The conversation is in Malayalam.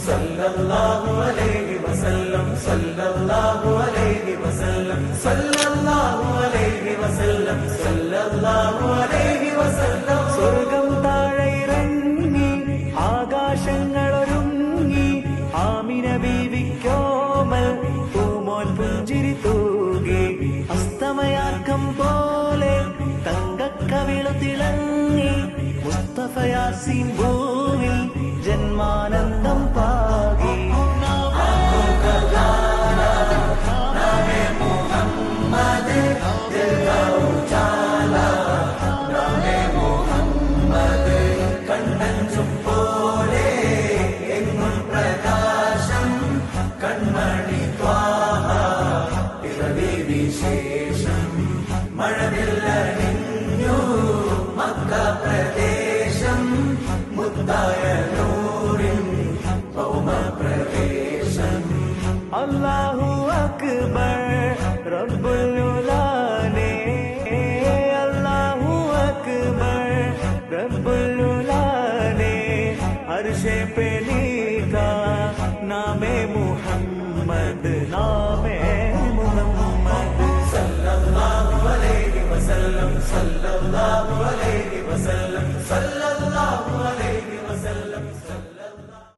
സല്ലല്ലാഹു അലൈഹി വസല്ലം സല്ലല്ലാഹു അലൈഹി വസല്ലം സല്ലല്ലാഹു അലൈഹി വസല്ലം സല്ലല്ലാഹു അലൈഹി വസല്ലം. സ്വർഗം താഴെ ഇറങ്ങി ആകാശങ്ങളൊരുങ്ങി ആമിന ബീവിക്കോമൽ പൂമോൻ പുഞ്ചിരി തൂകി അസ്തമയാക്കം പോലെ തങ്കക്കവിളു തിളങ്ങി മുസ്തഫ യാസീൻ ഭൂവിൽ ജന്മാനന്ദം പാകി. കണ്ണഞ്ചും പോലെ എങ്ങും പ്രകാശം കൺമണി ത്വാഹ പിറവി വിശേഷം മഴവില്ലണിഞ്ഞു മക്ക പ്രദേശം മുത്തായ നൂറിൻ ഭൗമപ്രവേശം. അല്ലാഹു അക്ബർ റബ്ബുൽ ഉലാനെ അല്ലാഹു അക്ബർ റബ്ബുൽ ഉലാനെ അർശേ पे लिखा नामे मुहम्मद नामे